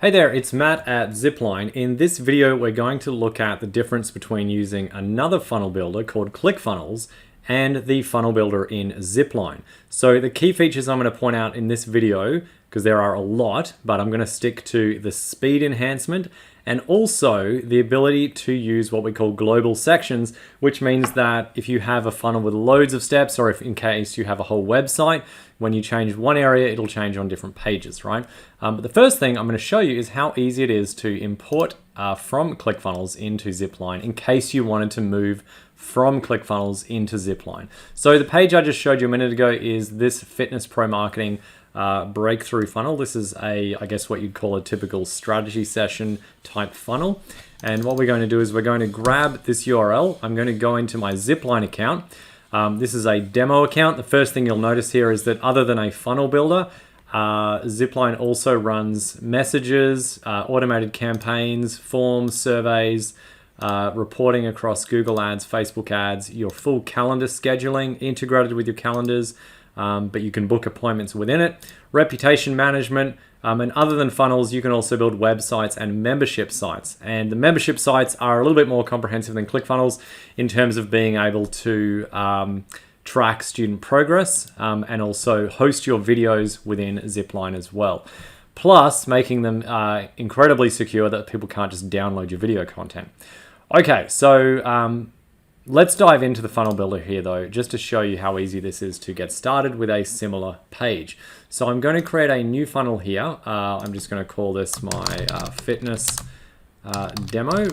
Hey there, it's Matt at Zipline. In this video, we're going to look at the difference between using another funnel builder called ClickFunnels and the funnel builder in Zipline. So the key features I'm going to point out in this video, because there are a lot, but I'm going to stick to the speed enhancement and also the ability to use what we call global sections, which means that if you have a funnel with loads of steps, or if in case you have a whole website, when you change one area, it'll change on different pages, right? But the first thing I'm going to show you is how easy it is to import from ClickFunnels into Zipline in case you wanted to move from ClickFunnels into Zipline. So the page I just showed you a minute ago is this Fitness Pro Marketing breakthrough funnel. This is I guess what you'd call a typical strategy session type funnel. And what we're going to do is we're going to grab this URL. I'm going to go into my Zipline account. This is a demo account. The first thing you'll notice here is that other than a funnel builder, Zipline also runs messages, automated campaigns, forms, surveys, reporting across Google Ads, Facebook ads, your full calendar scheduling integrated with your calendars, but you can book appointments within it, reputation management, and other than funnels, you can also build websites and membership sites. And the membership sites are a little bit more comprehensive than ClickFunnels in terms of being able to track student progress and also host your videos within Zipline as well. Plus, making them incredibly secure that people can't just download your video content. Okay, so let's dive into the funnel builder here though, just to show you how easy this is to get started with a similar page. So I'm going to create a new funnel here. I'm just going to call this my fitness demo.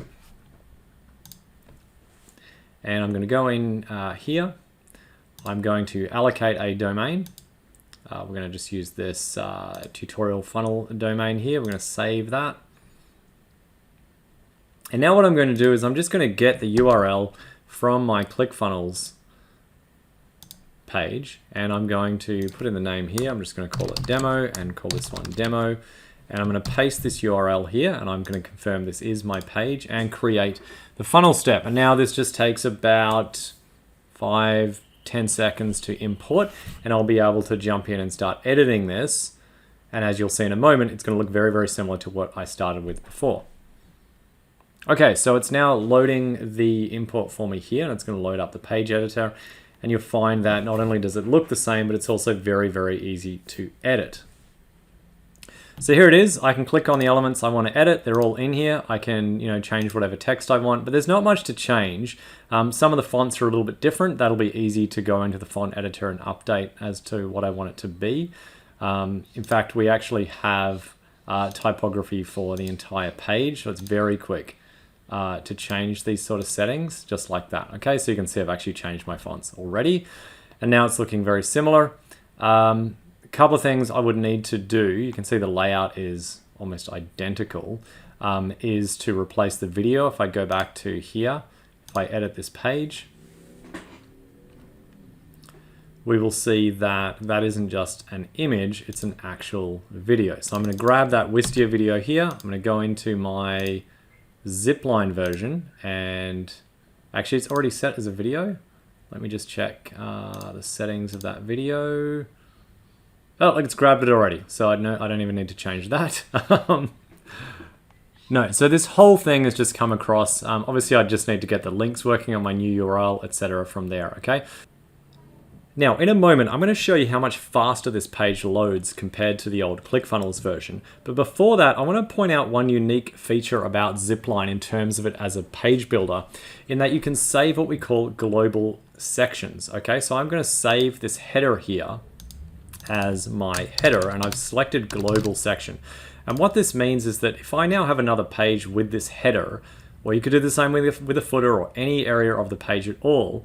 And I'm going to go in here. I'm going to allocate a domain. We're going to just use this tutorial funnel domain here. We're going to save that. And now what I'm going to do is I'm just going to get the URL from my ClickFunnels page, and I'm going to put in the name here. I'm just going to call it demo and call this one demo. And I'm going to paste this URL here, and I'm going to confirm this is my page and create the funnel step. And now this just takes about 5-10 seconds to import, and I'll be able to jump in and start editing this. And as you'll see in a moment, it's going to look very, very similar to what I started with before. Okay, so it's now loading the import for me here, and it's going to load up the page editor. And you'll find that not only does it look the same, but it's also very, very easy to edit. So here it is. I can click on the elements I want to edit. They're all in here. I can, change whatever text I want, but there's not much to change. Some of the fonts are a little bit different. That'll be easy to go into the font editor and update as to what I want it to be. In fact, we actually have typography for the entire page, so it's very quick to change these sort of settings just like that. Okay, so you can see I've actually changed my fonts already, and now it's looking very similar. A couple of things I would need to do, you can see the layout is almost identical, is to replace the video. If I go back to here, if I edit this page, we will see that that isn't just an image, it's an actual video. So I'm going to grab that Wistia video here. I'm going to go into my Zipline version, and actually it's already set as a video. Let me just check the settings of that video. Oh, like it's grabbed it already, so I don't even need to change that. No, so this whole thing has just come across. Obviously I just need to get the links working on my new URL, etc. from there, okay? Now, in a moment, I'm going to show you how much faster this page loads compared to the old ClickFunnels version. But before that, I want to point out one unique feature about Zipline in terms of it as a page builder, in that you can save what we call global sections. Okay, so I'm going to save this header here as my header, and I've selected global section. And what this means is that if I now have another page with this header, or you could do the same with a footer or any area of the page at all,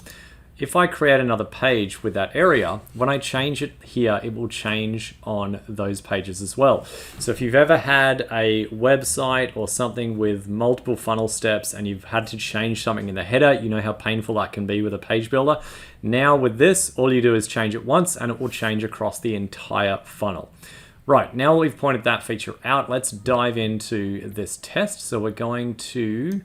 if I create another page with that area, when I change it here, it will change on those pages as well. So if you've ever had a website or something with multiple funnel steps and you've had to change something in the header, you know how painful that can be with a page builder. Now with this, all you do is change it once and it will change across the entire funnel. Right, now we've pointed that feature out, let's dive into this test. So we're going to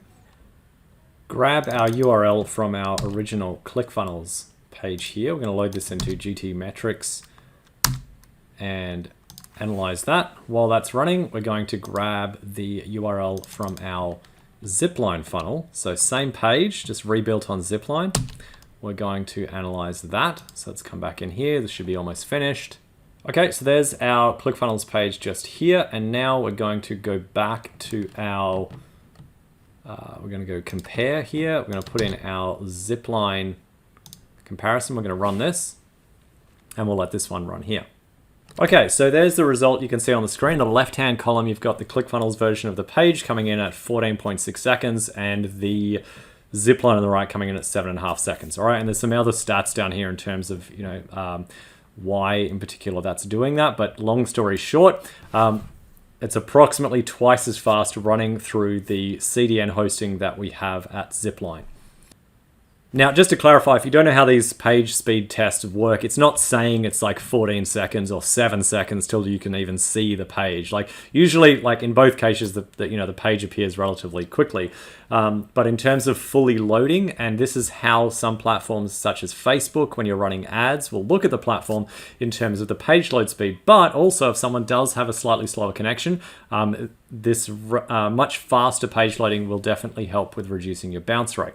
grab our URL from our original ClickFunnels page here. We're going to load this into GT Metrics and analyze that. While that's running, we're going to grab the URL from our Zipline funnel. So same page, just rebuilt on Zipline. We're going to analyze that. So let's come back in here. This should be almost finished. Okay, so there's our ClickFunnels page just here. And now we're going to go back to our, we're going to go compare here. We're going to put in our Zipline comparison. We're going to run this and we'll let this one run here. Okay, so there's the result you can see on the screen. The left-hand column, you've got the ClickFunnels version of the page coming in at 14.6 seconds and the Zipline on the right coming in at 7.5 seconds. All right, and there's some other stats down here in terms of, why in particular that's doing that. But long story short, it's approximately twice as fast running through the CDN hosting that we have at Zipline. Now, just to clarify, if you don't know how these page speed tests work, it's not saying it's like 14 seconds or 7 seconds till you can even see the page. Like usually, like in both cases, the page appears relatively quickly. But in terms of fully loading, and this is how some platforms such as Facebook, when you're running ads, will look at the platform in terms of the page load speed. But also, if someone does have a slightly slower connection, this much faster page loading will definitely help with reducing your bounce rate.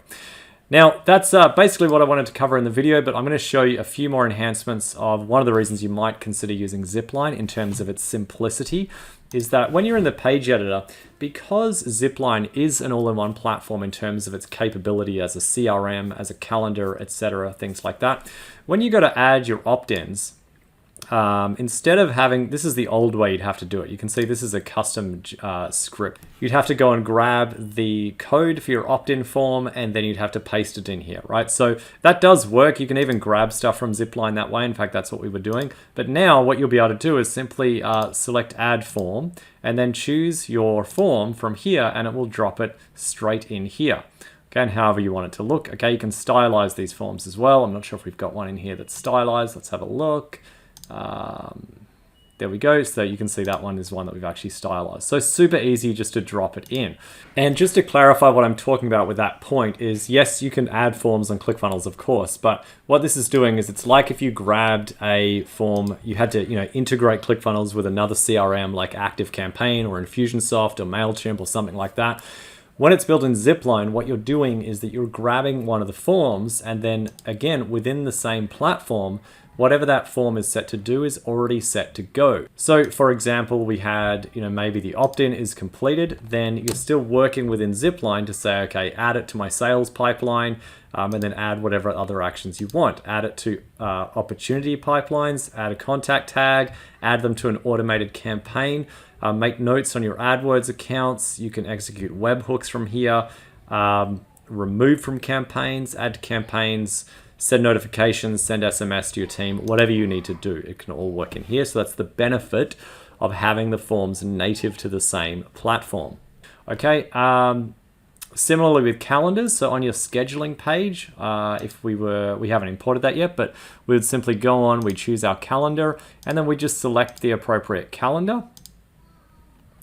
Now, that's basically what I wanted to cover in the video, but I'm going to show you a few more enhancements of one of the reasons you might consider using Zipline in terms of its simplicity, is that when you're in the page editor, because Zipline is an all-in-one platform in terms of its capability as a CRM, as a calendar, etc., things like that, when you go to add your opt-ins, instead of having, this is the old way you'd have to do it. You can see this is a custom script. You'd have to go and grab the code for your opt-in form and then you'd have to paste it in here, right? So that does work. You can even grab stuff from Zipline that way. In fact, that's what we were doing. But now what you'll be able to do is simply select add form and then choose your form from here and it will drop it straight in here. Okay, and however you want it to look. Okay, you can stylize these forms as well. I'm not sure if we've got one in here that's stylized. Let's have a look. There we go. So you can see that one is one that we've actually stylized. So super easy just to drop it in. And just to clarify what I'm talking about with that point is, yes, you can add forms on ClickFunnels, of course, but what this is doing is it's like if you grabbed a form, you had to, integrate ClickFunnels with another CRM like ActiveCampaign or Infusionsoft or MailChimp or something like that. When it's built in Zipline, what you're doing is that you're grabbing one of the forms and then again, within the same platform, whatever that form is set to do is already set to go. So for example, we had, maybe the opt-in is completed, then you're still working within Zipline to say, okay, add it to my sales pipeline, and then add whatever other actions you want. Add it to opportunity pipelines, add a contact tag, add them to an automated campaign, make notes on your AdWords accounts. You can execute webhooks from here, remove from campaigns, add to campaigns, send notifications, send SMS to your team, whatever you need to do. It can all work in here. So that's the benefit of having the forms native to the same platform. Okay, similarly with calendars, so on your scheduling page, if we haven't imported that yet, but we would simply go on, we choose our calendar, and then we just select the appropriate calendar.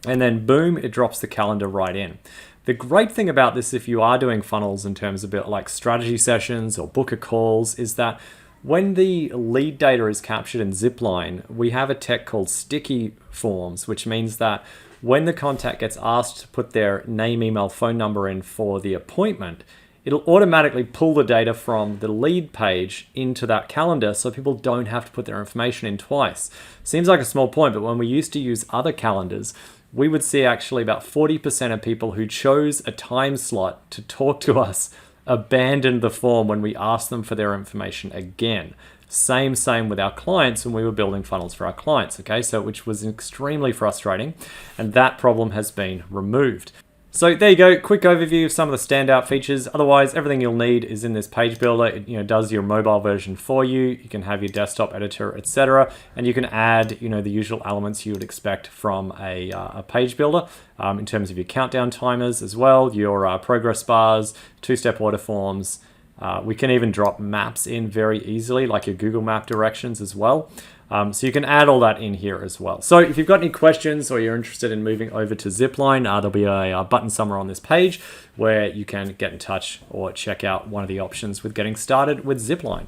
And then boom, it drops the calendar right in. The great thing about this, if you are doing funnels in terms of like strategy sessions or booker calls, is that when the lead data is captured in Zipline, we have a tech called sticky forms, which means that when the contact gets asked to put their name, email, phone number in for the appointment, it'll automatically pull the data from the lead page into that calendar so people don't have to put their information in twice. Seems like a small point, but when we used to use other calendars, we would see actually about 40% of people who chose a time slot to talk to us abandoned the form when we asked them for their information again. Same with our clients when we were building funnels for our clients, okay? So which was extremely frustrating, and that problem has been removed. So there you go, quick overview of some of the standout features. Otherwise, everything you'll need is in this page builder. It does your mobile version for you. You can have your desktop editor, etc. And you can add the usual elements you would expect from a page builder in terms of your countdown timers as well, your progress bars, two-step order forms. We can even drop maps in very easily, like your Google Map directions as well. So you can add all that in here as well. So if you've got any questions or you're interested in moving over to Zipline, there'll be a button somewhere on this page where you can get in touch or check out one of the options with getting started with Zipline.